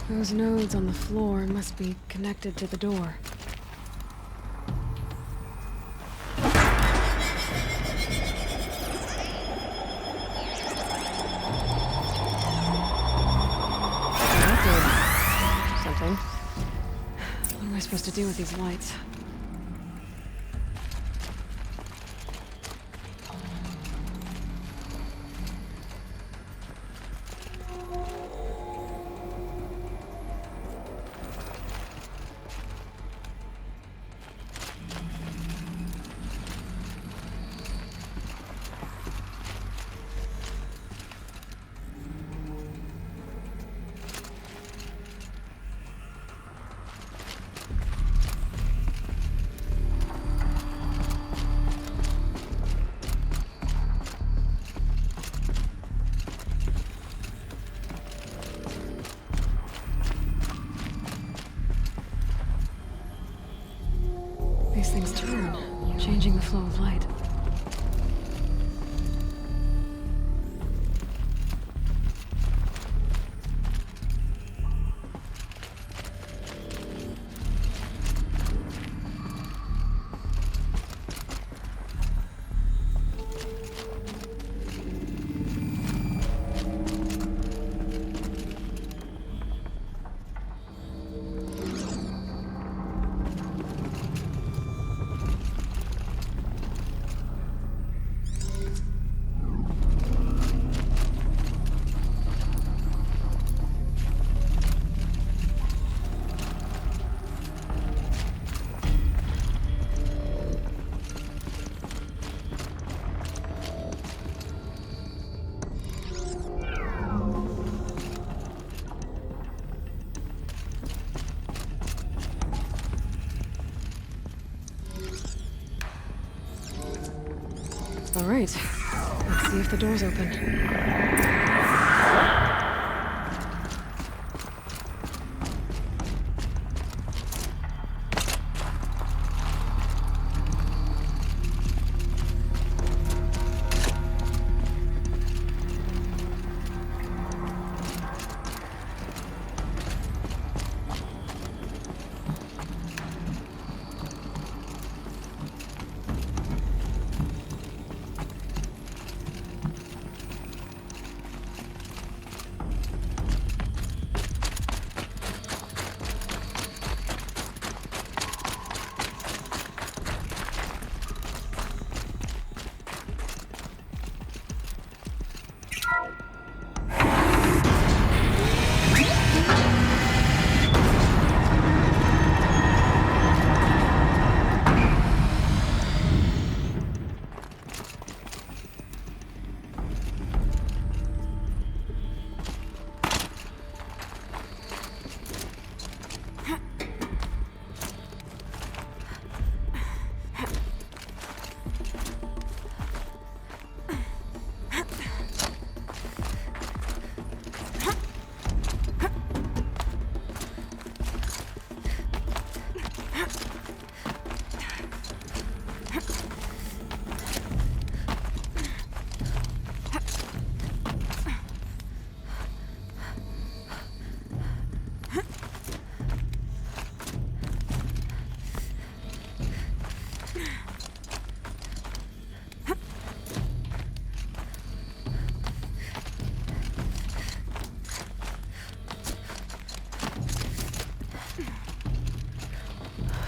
Those nodes on the floor must be connected to the door. That did something. What am I supposed to do with these lights? These things turn, changing the flow of light. All right, let's see if the door's open.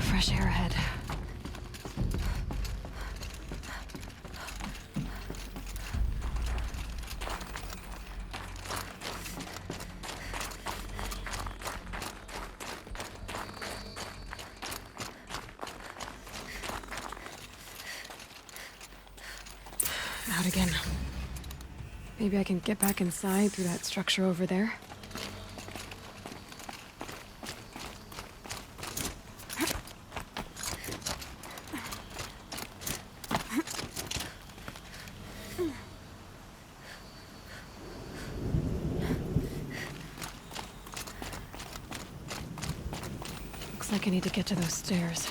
Fresh air ahead. Out again. Maybe I can get back inside through that structure over there. Looks like I need to get to those stairs.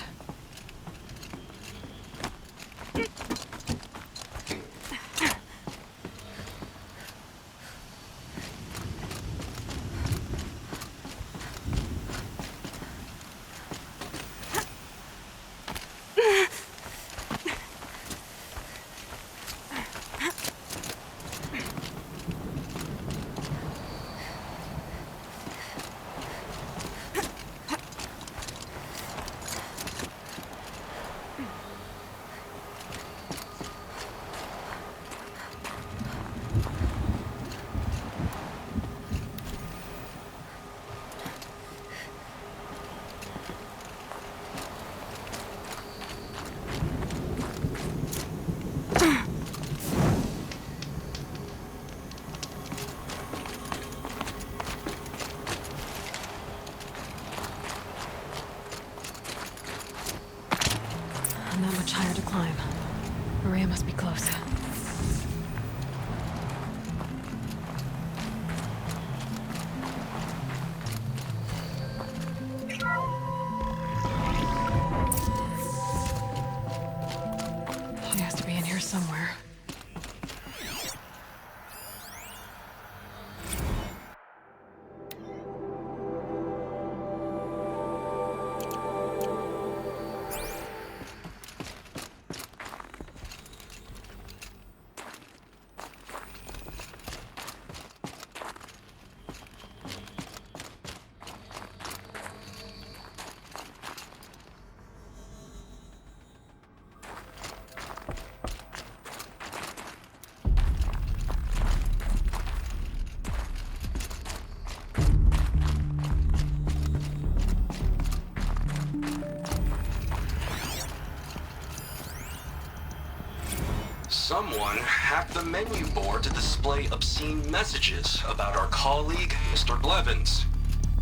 Someone hacked the menu board to display obscene messages about our colleague, Mr. Blevins.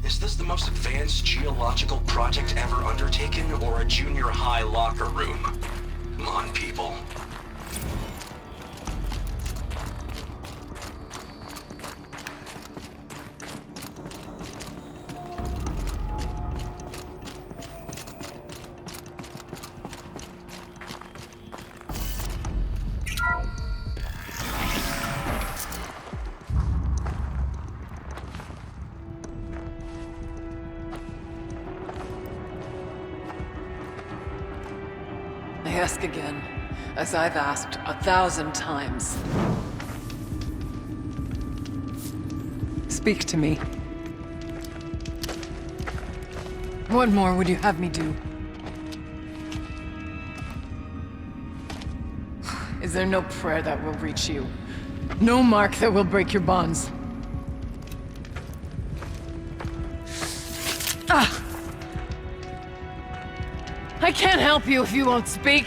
Is this the most advanced geological project ever undertaken, or a junior high locker room? Come on, people. I ask again, as I've asked 1,000 times. Speak to me. What more would you have me do? Is there no prayer that will reach you? No mark that will break your bonds? Ah! I can't help you if you won't speak.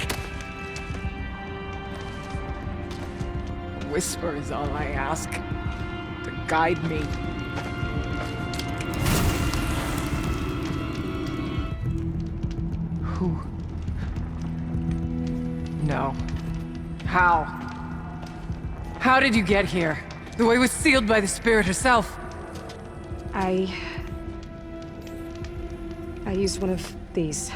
A whisper is all I ask, to guide me. Who? No. How? How did you get here? The way was sealed by the spirit herself. I used one of these.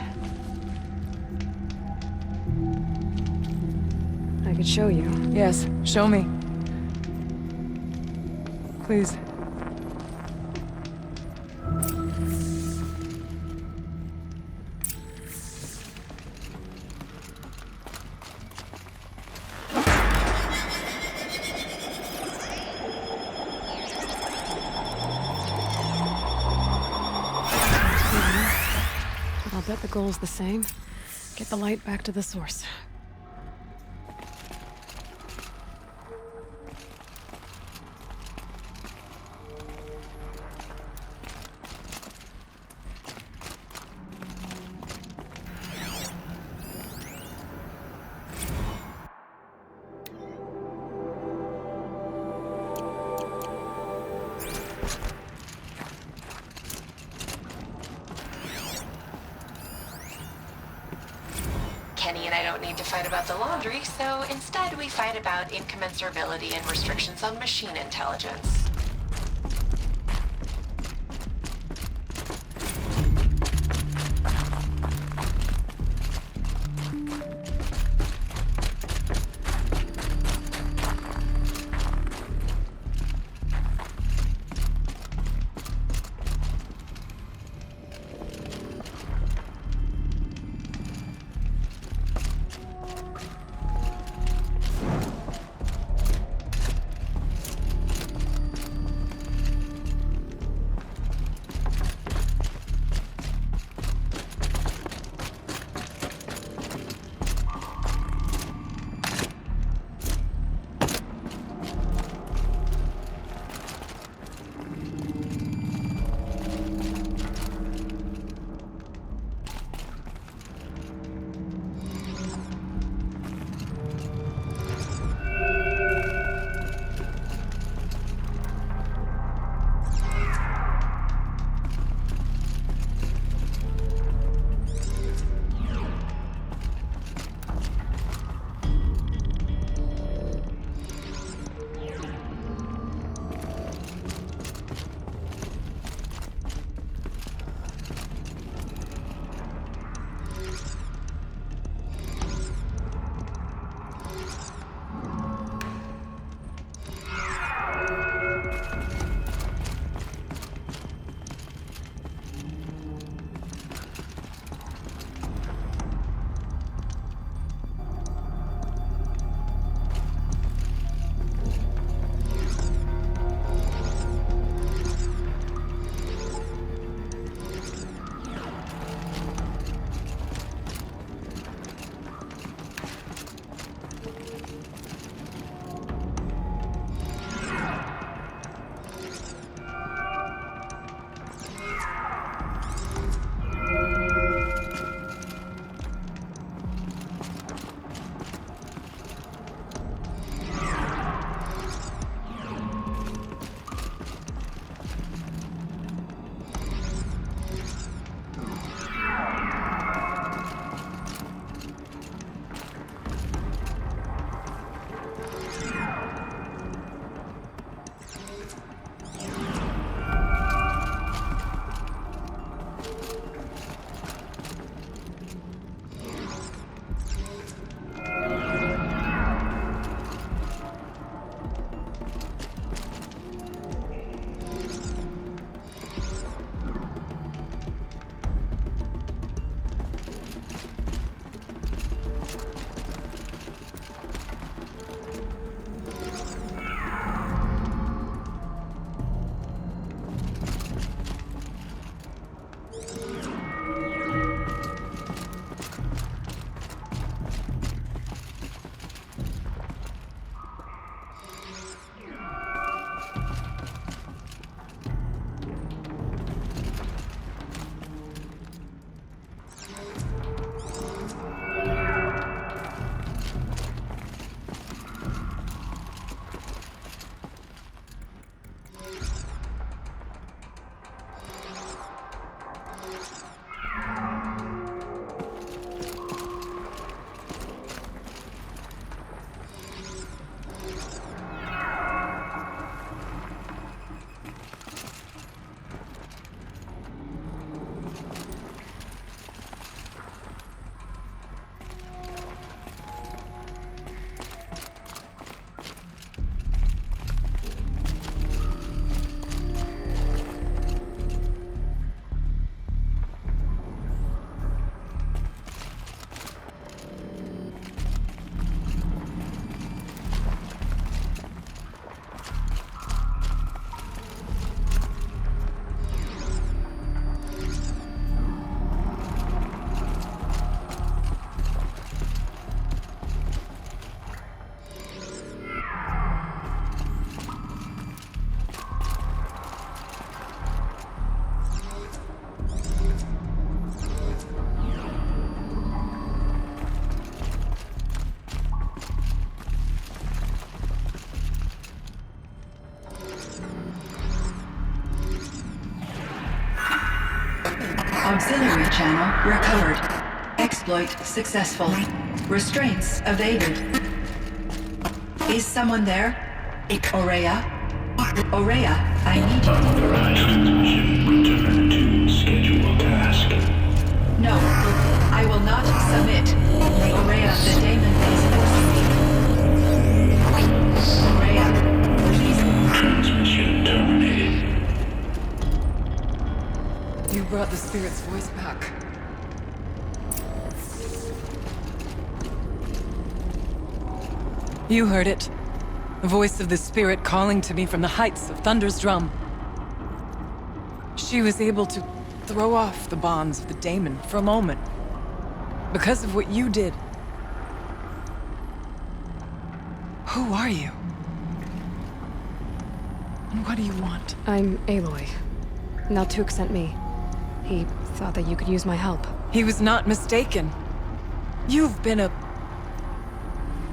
I could show you. Yes, show me. Please. But I'll bet the goal's the same. Get the light back to the source. Kenny and I don't need to fight about the laundry, so instead we fight about incommensurability and restrictions on machine intelligence. Auxiliary channel recovered. Exploit successful. Restraints evaded. Is someone there? Ourea? Ourea, I need you. Authorized transmission. Return to scheduled task. No, I will not submit. Ourea, the Daemon is forcing me. Ourea, please. Transmission terminated. You brought the spirit's voice back. You heard it. The voice of the spirit calling to me from the heights of Thunder's drum. She was able to throw off the bonds of the Daemon for a moment. Because of what you did. Who are you? And what do you want? I'm Aloy. Not to accent me. He thought that you could use my help. He was not mistaken. You've been a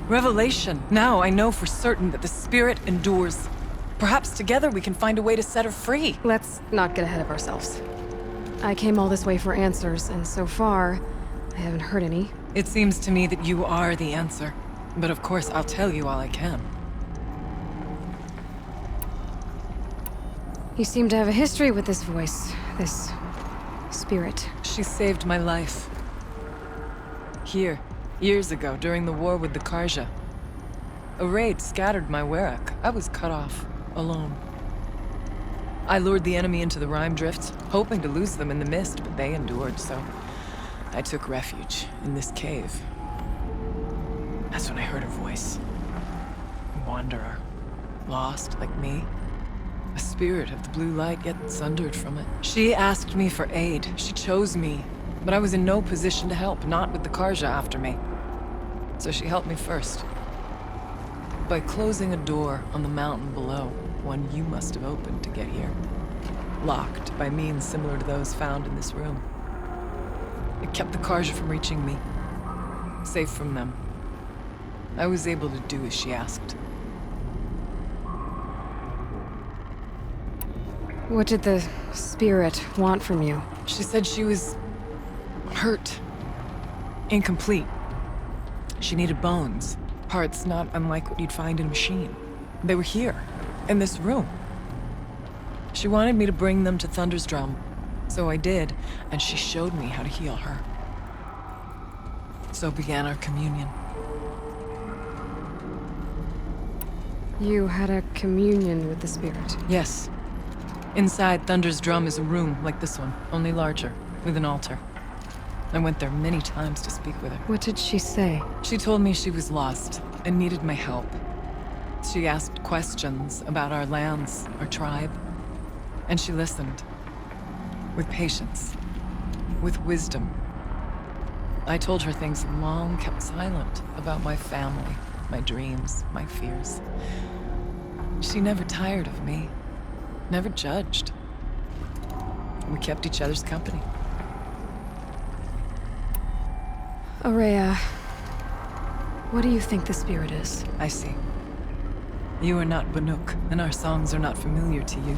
revelation. Now I know for certain that the spirit endures. Perhaps together we can find a way to set her free. Let's not get ahead of ourselves. I came all this way for answers, and so far, I haven't heard any. It seems to me that you are the answer. But of course, I'll tell you all I can. You seem to have a history with this voice, this spirit. She saved my life. Here, years ago, during the war with the Karja. A raid scattered my Werak. I was cut off, alone. I lured the enemy into the Rime Drifts, hoping to lose them in the mist, but they endured, so I took refuge in this cave. That's when I heard her voice. A wanderer. Lost, like me. A spirit of the blue light, yet sundered from it. She asked me for aid. She chose me. But I was in no position to help, not with the Karja after me. So she helped me first. By closing a door on the mountain below, one you must have opened to get here. Locked by means similar to those found in this room. It kept the Karja from reaching me. Safe from them. I was able to do as she asked. What did the spirit want from you? She said she was hurt. Incomplete. She needed bones. Parts not unlike what you'd find in a machine. They were here, in this room. She wanted me to bring them to Thunder's drum. So I did, and she showed me how to heal her. So began our communion. You had a communion with the spirit. Yes. Inside Thunder's drum is a room like this one, only larger, with an altar. I went there many times to speak with her. What did she say? She told me she was lost and needed my help. She asked questions about our lands, our tribe, and she listened. With patience, with wisdom. I told her things long kept silent about my family, my dreams, my fears. She never tired of me. Never judged. We kept each other's company. Ourea, what do you think the spirit is? I see. You are not Banuk, and our songs are not familiar to you.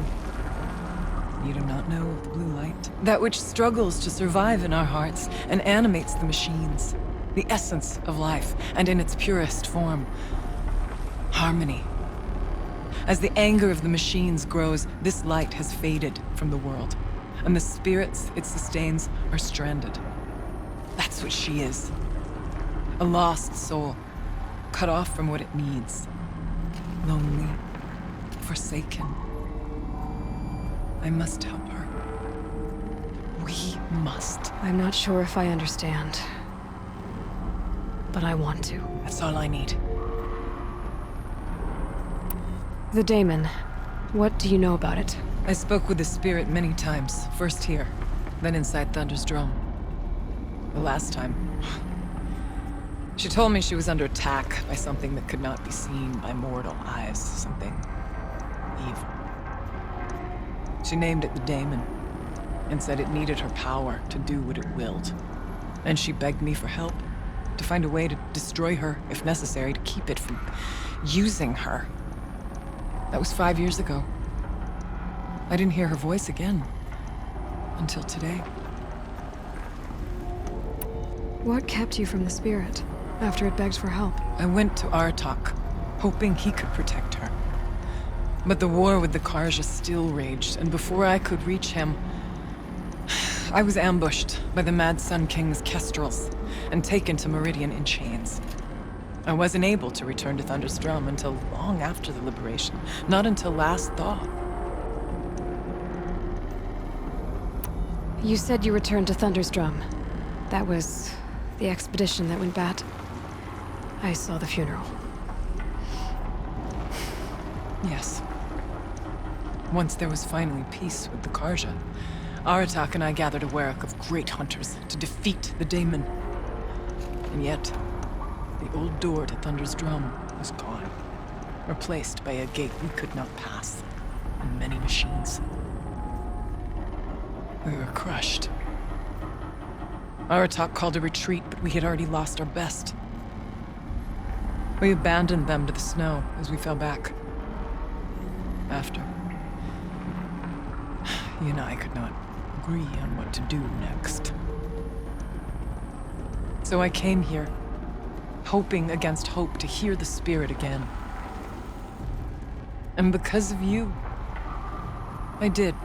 You do not know of the blue light. That which struggles to survive in our hearts and animates the machines. The essence of life, and in its purest form. Harmony. As the anger of the machines grows, this light has faded from the world, and the spirits it sustains are stranded. That's what she is. A lost soul, cut off from what it needs. Lonely, forsaken. I must help her. We must. I'm not sure if I understand, but I want to. That's all I need. The Daemon, what do you know about it? I spoke with the spirit many times, first here, then inside Thunder's drum. The last time, she told me she was under attack by something that could not be seen by mortal eyes, something evil. She named it the Daemon, and said it needed her power to do what it willed. And she begged me for help, to find a way to destroy her, if necessary, to keep it from using her. That was 5 years ago. I didn't hear her voice again. Until today. What kept you from the spirit after it begged for help? I went to Aratak, hoping he could protect her. But the war with the Karja still raged, and before I could reach him, I was ambushed by the Mad Sun King's kestrels and taken to Meridian in chains. I wasn't able to return to Thunder's Drum until long after the liberation, not until last thaw. You said you returned to Thunder's Drum. That was the expedition that went bad. I saw the funeral. Yes. Once there was finally peace with the Karja, Aratak and I gathered a Werak of great hunters to defeat the Daemon. And yet, the old door to Thunder's Drum was gone, replaced by a gate we could not pass, and many machines. We were crushed. Aratak called a retreat, but we had already lost our best. We abandoned them to the snow as we fell back. After, he and I could not agree on what to do next. So I came here, hoping against hope to hear the spirit again. And because of you, I did.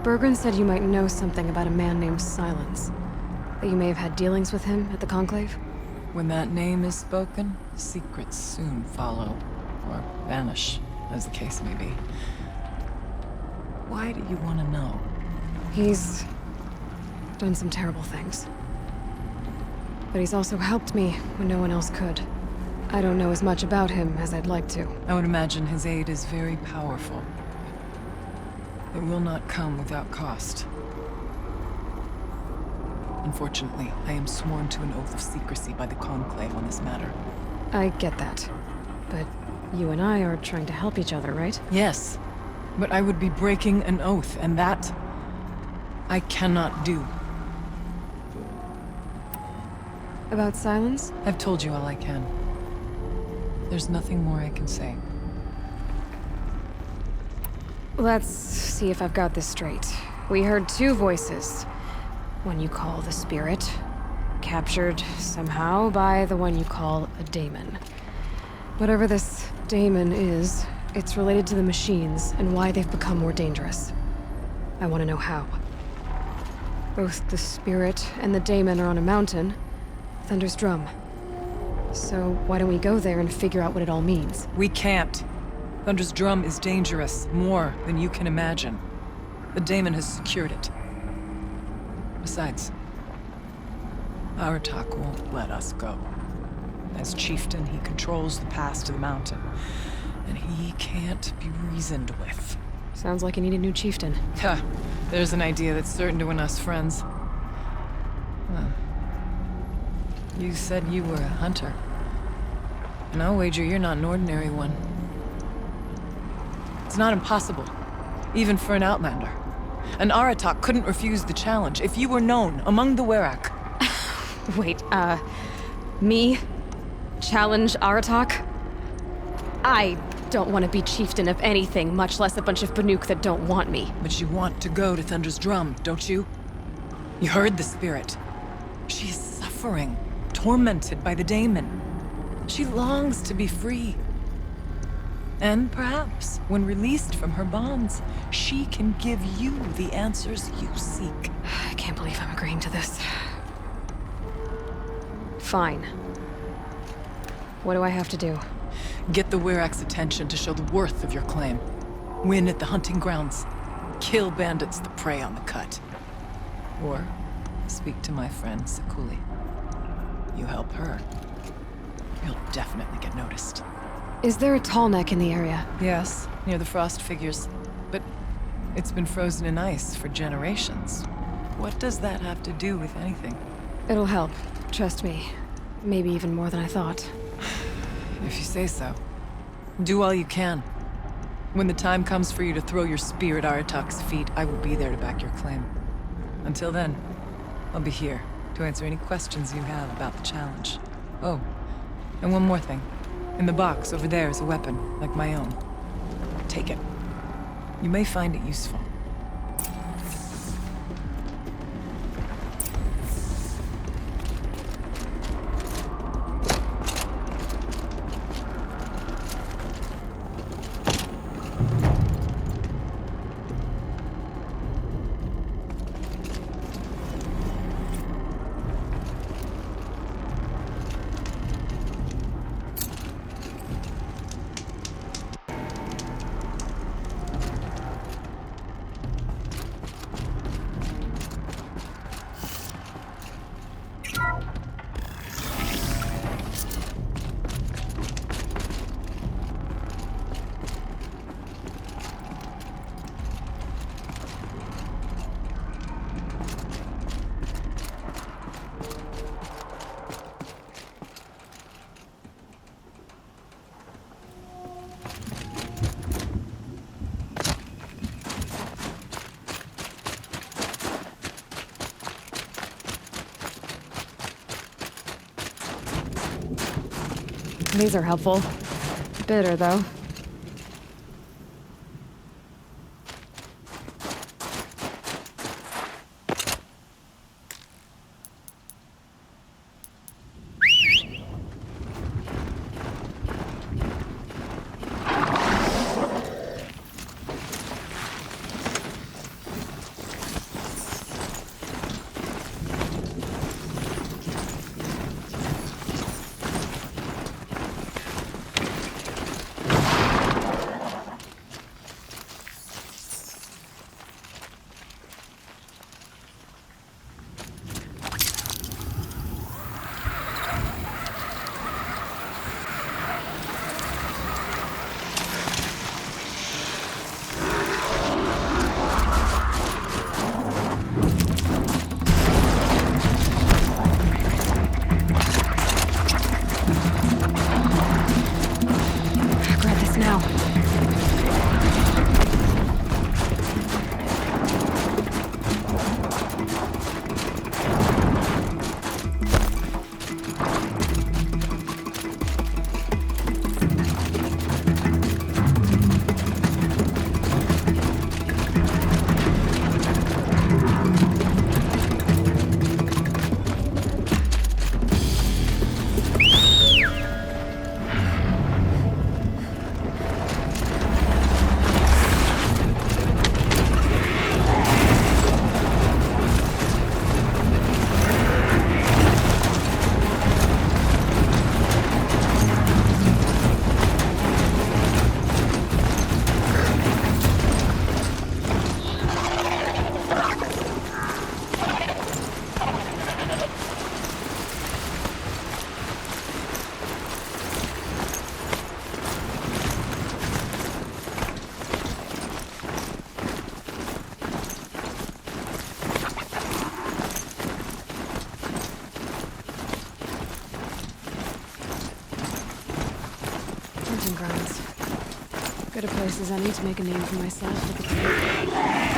Bergren said you might know something about a man named Silence. That you may have had dealings with him at the Conclave? When that name is spoken, secrets soon follow, or vanish, as the case may be. Why do you want to know? He's done some terrible things. But he's also helped me when no one else could. I don't know as much about him as I'd like to. I would imagine his aid is very powerful. It will not come without cost. Unfortunately, I am sworn to an oath of secrecy by the Conclave on this matter. I get that. But you and I are trying to help each other, right? Yes, but I would be breaking an oath, and that I cannot do. About Silence? I've told you all I can. There's nothing more I can say. Let's see if I've got this straight. We heard two voices. One you call the Spirit, captured somehow by the one you call a Daemon. Whatever this Daemon is, it's related to the machines and why they've become more dangerous. I want to know how. Both the Spirit and the Daemon are on a mountain, Thunder's Drum. So why don't we go there and figure out what it all means? We can't. Thunder's Drum is dangerous, more than you can imagine. The Daemon has secured it. Besides, Aratak won't let us go. As chieftain, he controls the pass to the mountain, and he can't be reasoned with. Sounds like you need a new chieftain. Ha! There's an idea that's certain to win us friends. Huh. You said you were a hunter. And I'll wager you're not an ordinary one. It's not impossible, even for an outlander. And Aratak couldn't refuse the challenge if you were known among the Werak. Wait, me? Challenge Aratak? I don't want to be chieftain of anything, much less a bunch of Banuk that don't want me. But you want to go to Thunder's Drum, don't you? You heard the spirit. She is suffering, tormented by the Daemon. She longs to be free. And perhaps, when released from her bonds, she can give you the answers you seek. I can't believe I'm agreeing to this. Fine. What do I have to do? Get the Werak's attention to show the worth of your claim. Win at the hunting grounds. Kill bandits that prey on the cut. Or speak to my friend Sekuli. You help her, you'll definitely get noticed. Is there a tall neck in the area? Yes, near the frost figures. But it's been frozen in ice for generations. What does that have to do with anything? It'll help. Trust me. Maybe even more than I thought. If you say so. Do all you can. When the time comes for you to throw your spear at Aratak's feet, I will be there to back your claim. Until then, I'll be here to answer any questions you have about the challenge. Oh, and one more thing. In the box over there is a weapon, like my own. Take it. You may find it useful. These are helpful. Bitter, though. Good a place as any to make a name for myself with the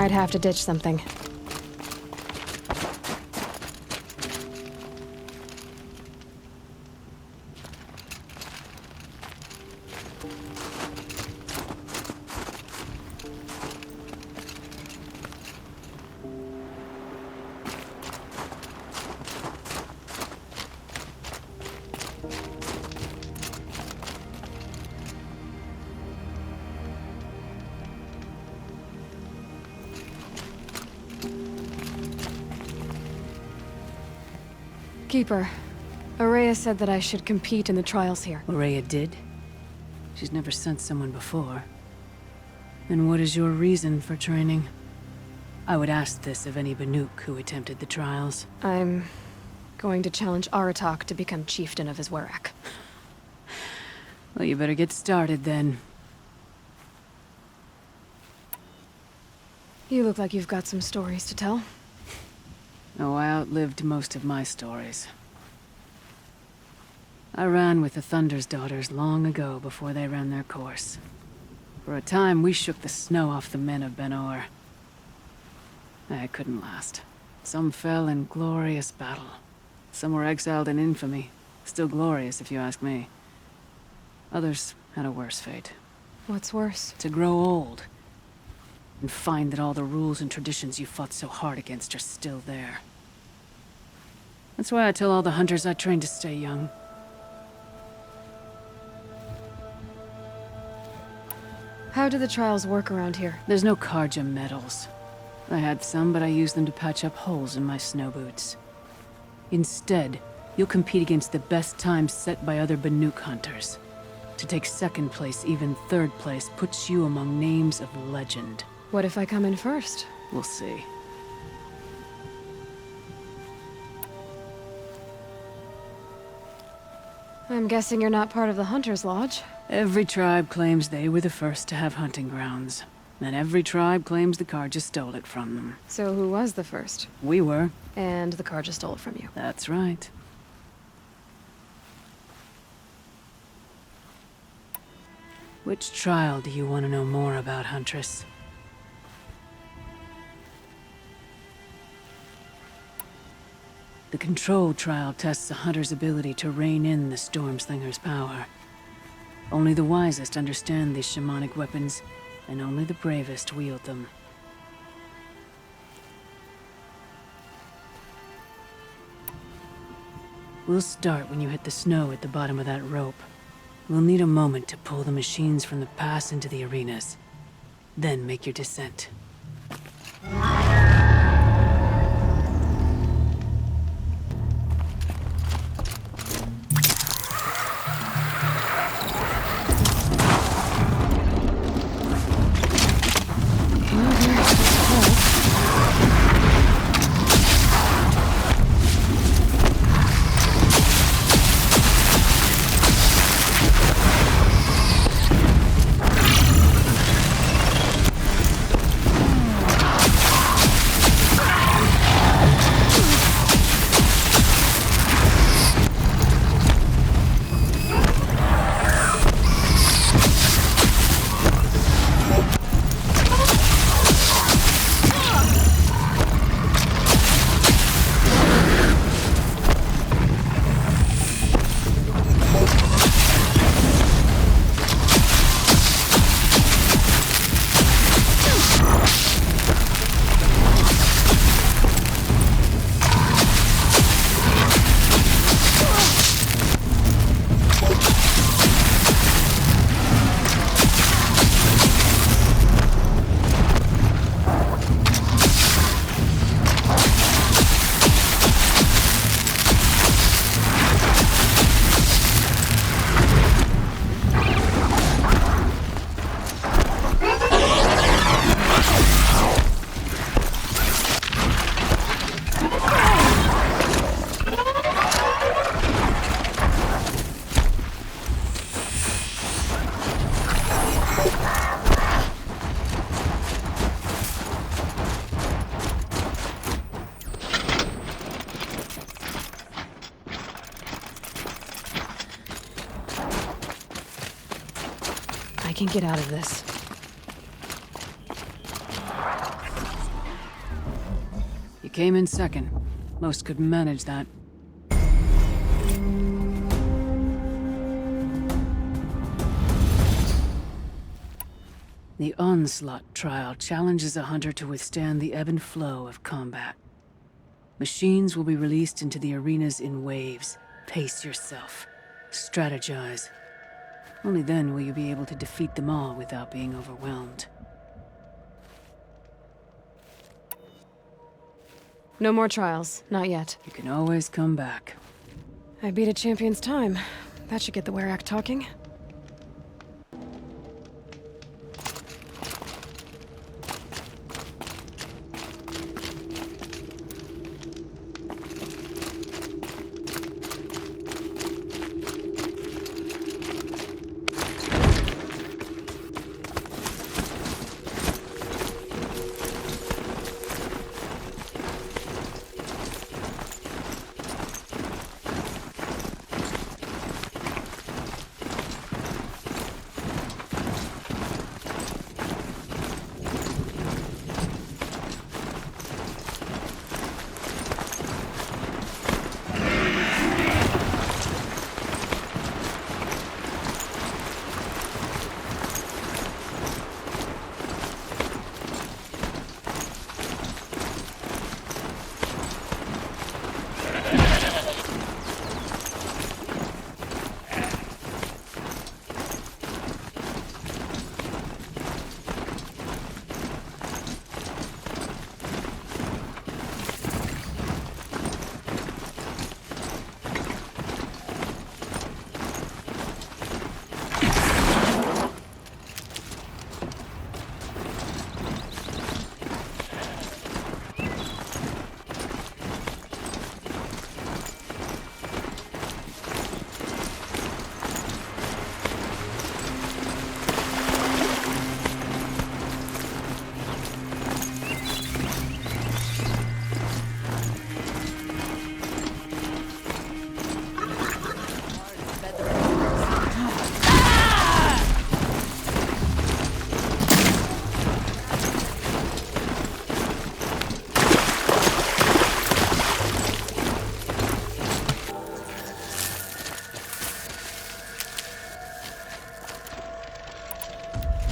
I'd have to ditch something. Keeper, Ourea said that I should compete in the trials here. Ourea did? She's never sent someone before. And what is your reason for training? I would ask this of any Banuk who attempted the trials. I'm going to challenge Aratak to become chieftain of his Werak. Well, you better get started then. You look like you've got some stories to tell. Oh, I outlived most of my stories. I ran with the Thunder's daughters long ago before they ran their course. For a time, we shook the snow off the men of Ben-Or. I couldn't last. Some fell in glorious battle. Some were exiled in infamy. Still glorious, if you ask me. Others had a worse fate. What's worse? To grow old. And find that all the rules and traditions you fought so hard against are still there. That's why I tell all the hunters I train to stay young. How do the trials work around here? There's no Karja medals. I had some, but I used them to patch up holes in my snow boots. Instead, you'll compete against the best times set by other Banuk hunters. To take second place, even third place, puts you among names of legend. What if I come in first? We'll see. I'm guessing you're not part of the Hunter's Lodge. Every tribe claims they were the first to have hunting grounds. And every tribe claims the Karja stole it from them. So who was the first? We were. And the Karja stole it from you. That's right. Which trial do you want to know more about, Huntress? The Control trial tests a hunter's ability to rein in the Stormslinger's power. Only the wisest understand these shamanic weapons, and only the bravest wield them. We'll start when you hit the snow at the bottom of that rope. We'll need a moment to pull the machines from the pass into the arenas. Then make your descent. I can get out of this. You came in second. Most could manage that. The Onslaught trial challenges a hunter to withstand the ebb and flow of combat. Machines will be released into the arenas in waves. Pace yourself. Strategize. Only then will you be able to defeat them all without being overwhelmed. No more trials. Not yet. You can always come back. I beat a champion's time. That should get the Werak talking.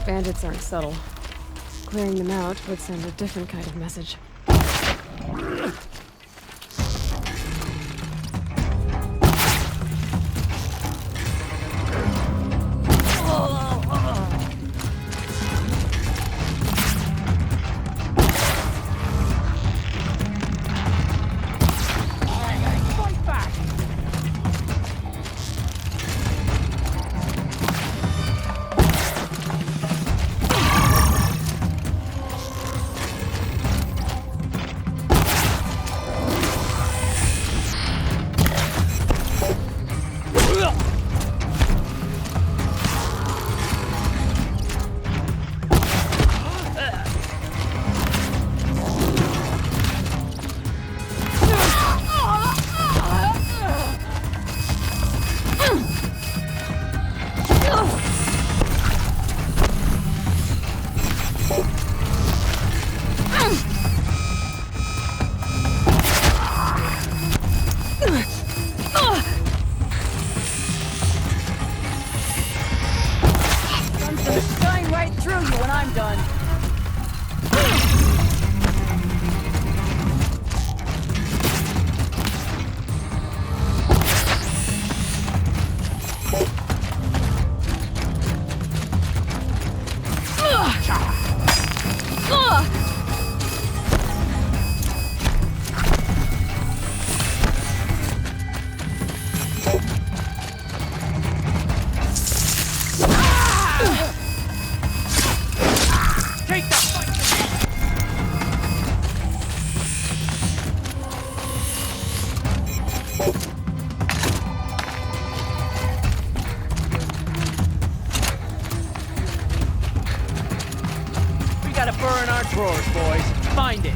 Bandits aren't subtle. Clearing them out would send a different kind of message. Burn our drawers, boys. Find it.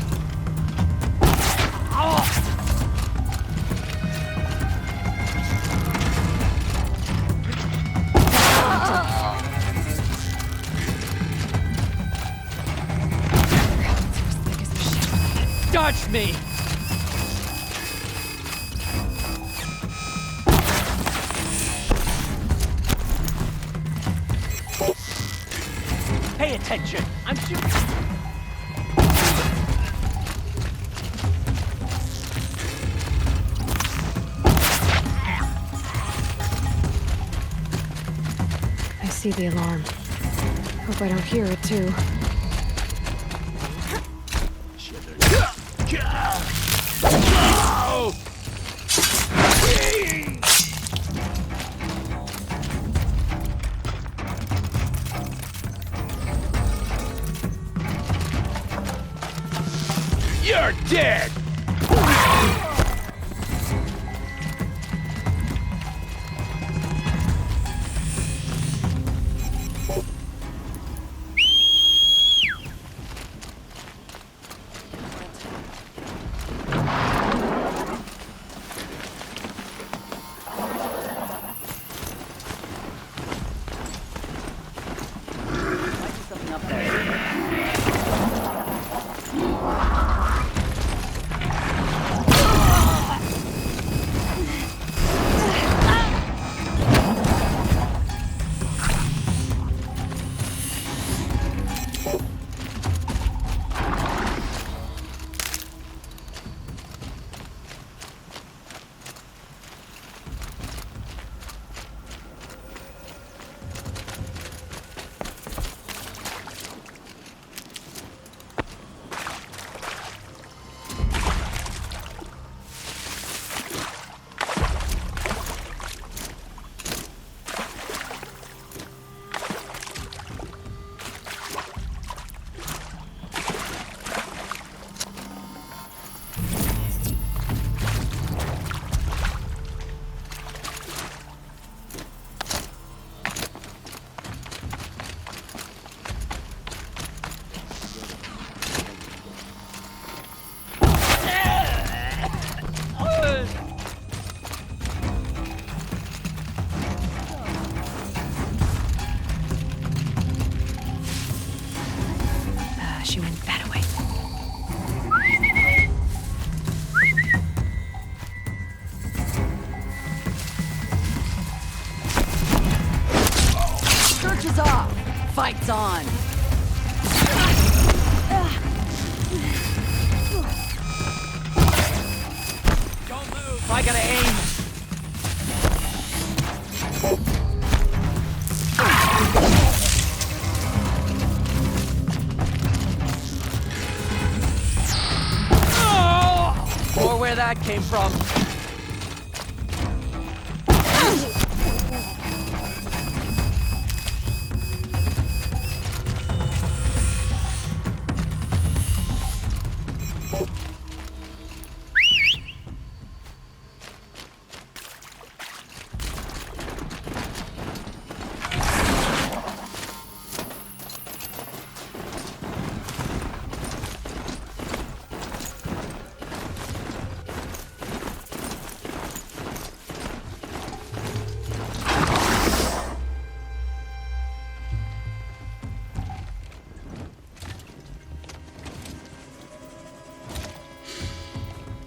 Dodge me! Pay attention! I'm shooting! I see the alarm. Hope I don't hear it, too. You're dead! fight's on! Don't move! I gotta aim! Or where that came from.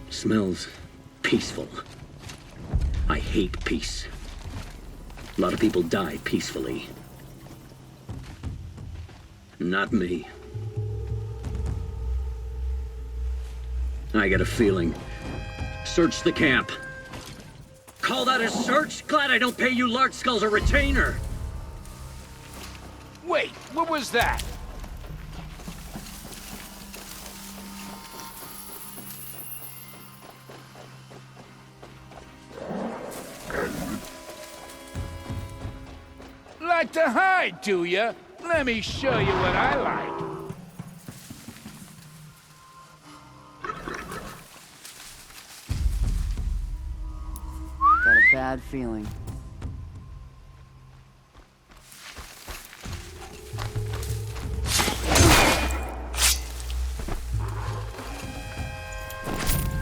Smells peaceful. I hate peace. A lot of people die peacefully. Not me. I got a feeling. Search the camp. Call that a search? Glad I don't pay you large skulls a retainer. Wait, what was that? Like to hide, do ya? Let me show you what I like. Got a bad feeling.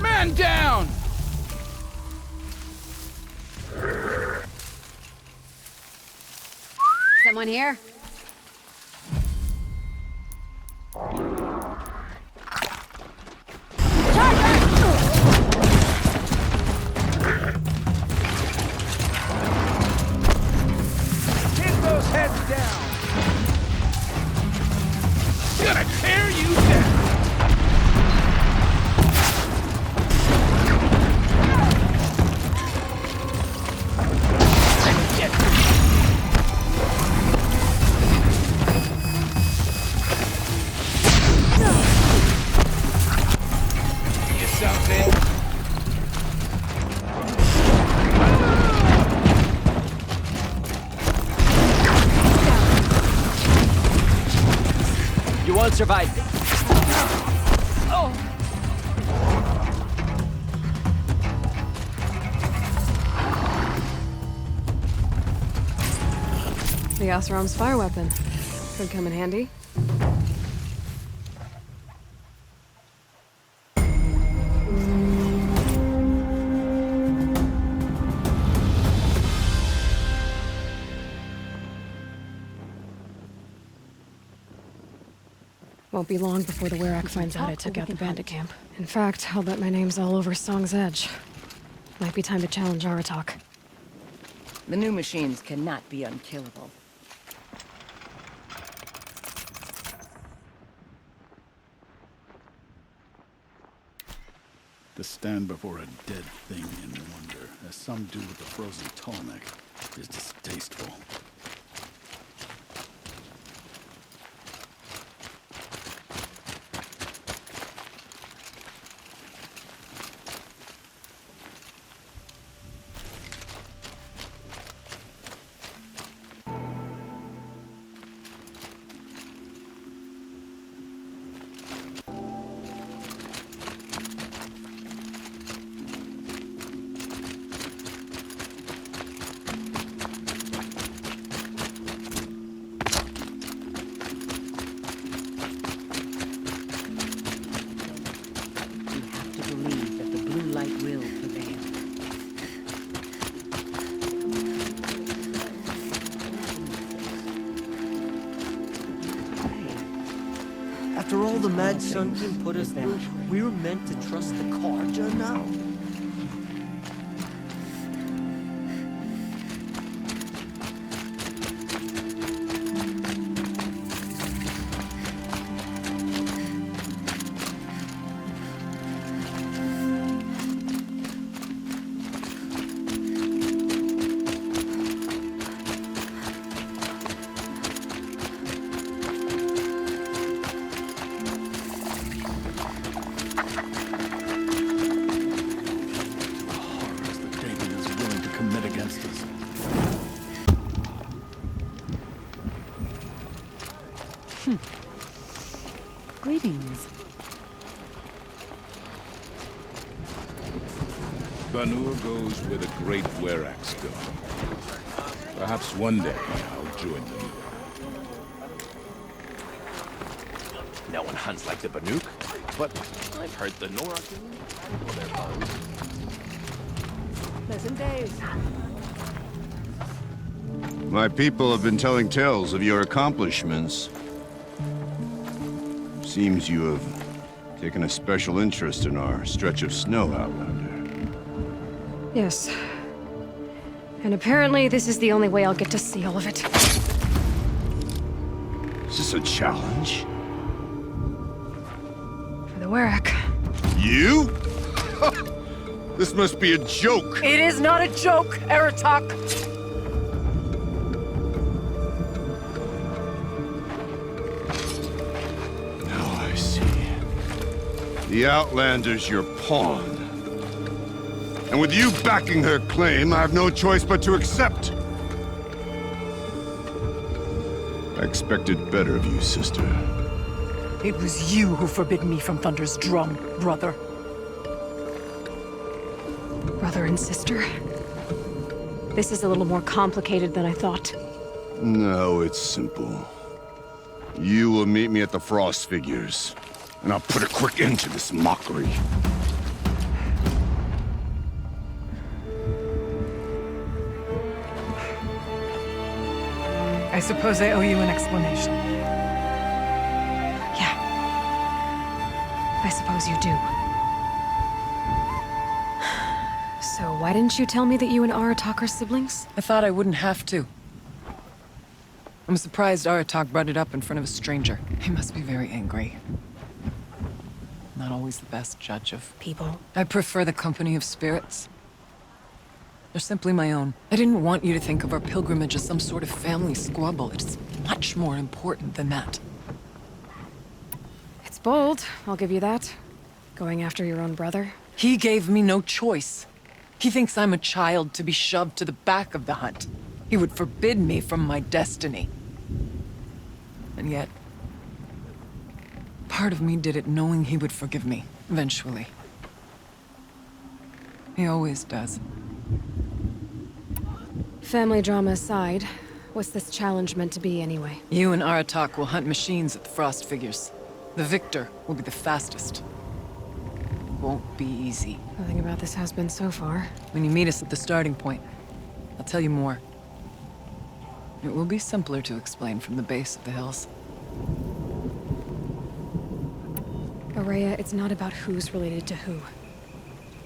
Man down! Someone here? Get those heads down! Gonna tear you down! Survive. Oh. The Oseram's fire weapon. Could come in handy. Won't be long before the Werak finds out I took out the bandit camp. In fact, I'll bet my name's all over Song's Edge. Might be time to challenge Aratak. The new machines cannot be unkillable. To stand before a dead thing and wonder, as some do with the frozen Tallneck, is distasteful. After all the Mad Sunken put us through, we were meant to trust the Karja now? Greetings. Banuk goes where the great Weraks go. Perhaps one day I'll join them. No one hunts like the Banuk, but I've heard the Nora can their bows. Pleasant days. My people have been telling tales of your accomplishments. Seems you have taken a special interest in our stretch of snow, Outlander. Yes. And apparently this is the only way I'll get to see all of it. Is this a challenge? For the Werak. You? This must be a joke. It is not a joke, Aratak! Now I see. The Outlander's your pawn. And with you backing her claim, I have no choice but to accept. I expected better of you, sister. It was you who forbid me from Thunder's drum, brother. Brother and sister? This is a little more complicated than I thought. No, it's simple. You will meet me at the Frost Figures, and I'll put a quick end to this mockery. I suppose I owe you an explanation. Yeah. I suppose you do. So why didn't you tell me that you and Aratak are siblings? I thought I wouldn't have to. I'm surprised Aratak brought it up in front of a stranger. He must be very angry. Not always the best judge of people. I prefer the company of spirits. They're simply my own. I didn't want you to think of our pilgrimage as some sort of family squabble. It's much more important than that. It's bold, I'll give you that. Going after your own brother. He gave me no choice. He thinks I'm a child to be shoved to the back of the hunt. He would forbid me from my destiny. And yet, part of me did it knowing he would forgive me, eventually. He always does. Family drama aside, what's this challenge meant to be anyway? You and Aratak will hunt machines at the Frost Figures. The victor will be the fastest. It won't be easy. Nothing about this has been so far. When you meet us at the starting point, I'll tell you more. It will be simpler to explain from the base of the hills. Ourea, it's not about who's related to who.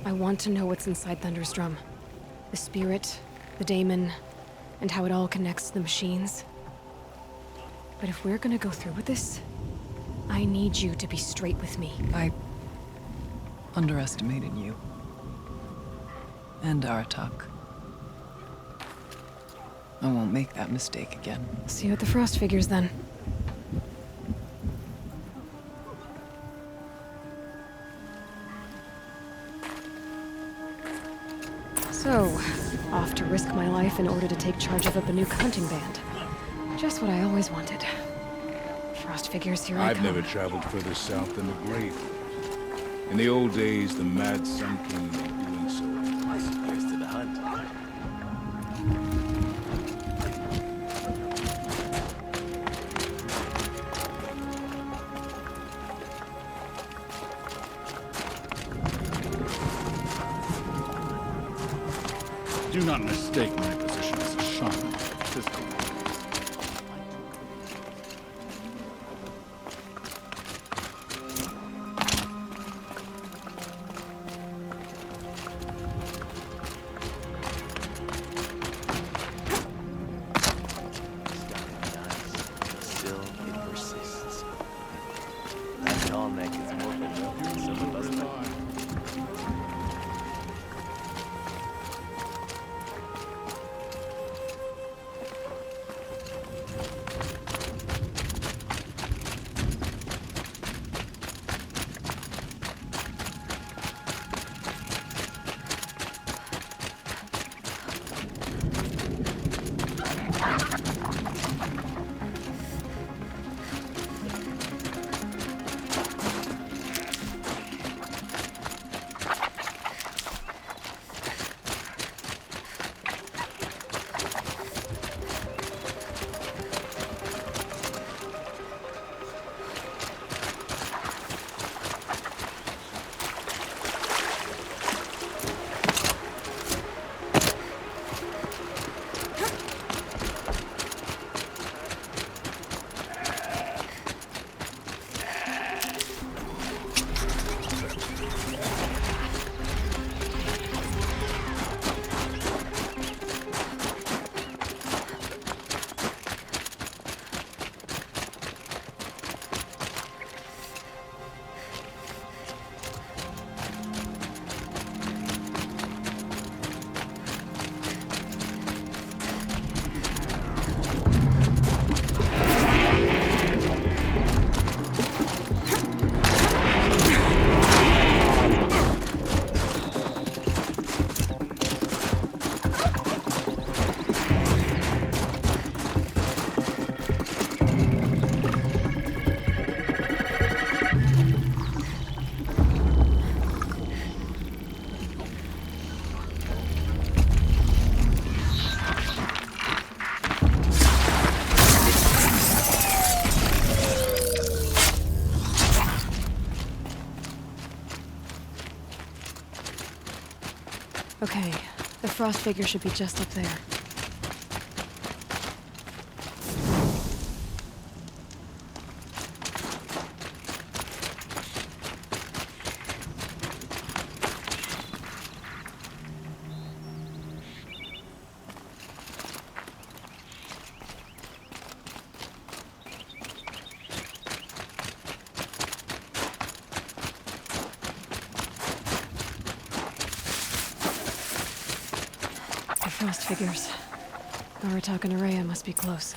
I want to know what's inside Thunder's drum. The spirit, the Daemon, and how it all connects to the machines. But if we're gonna go through with this, I need you to be straight with me. I underestimated you. And Aratak. I won't make that mistake again. See you at the Frost Figures, then. So, off to risk my life in order to take charge of a Banuk hunting band. Just what I always wanted. Frost Figures, here I come. I've never traveled further south than the Great. In the old days, the Mad Sun King made doing so. I suppose to the hunt. Do not mistake my position as a shaman. Still, it persists. That tall neck is more familiar than some of us. Okay, the frost figure should be just up there. Frost figures. Aratak and Ourea must be close.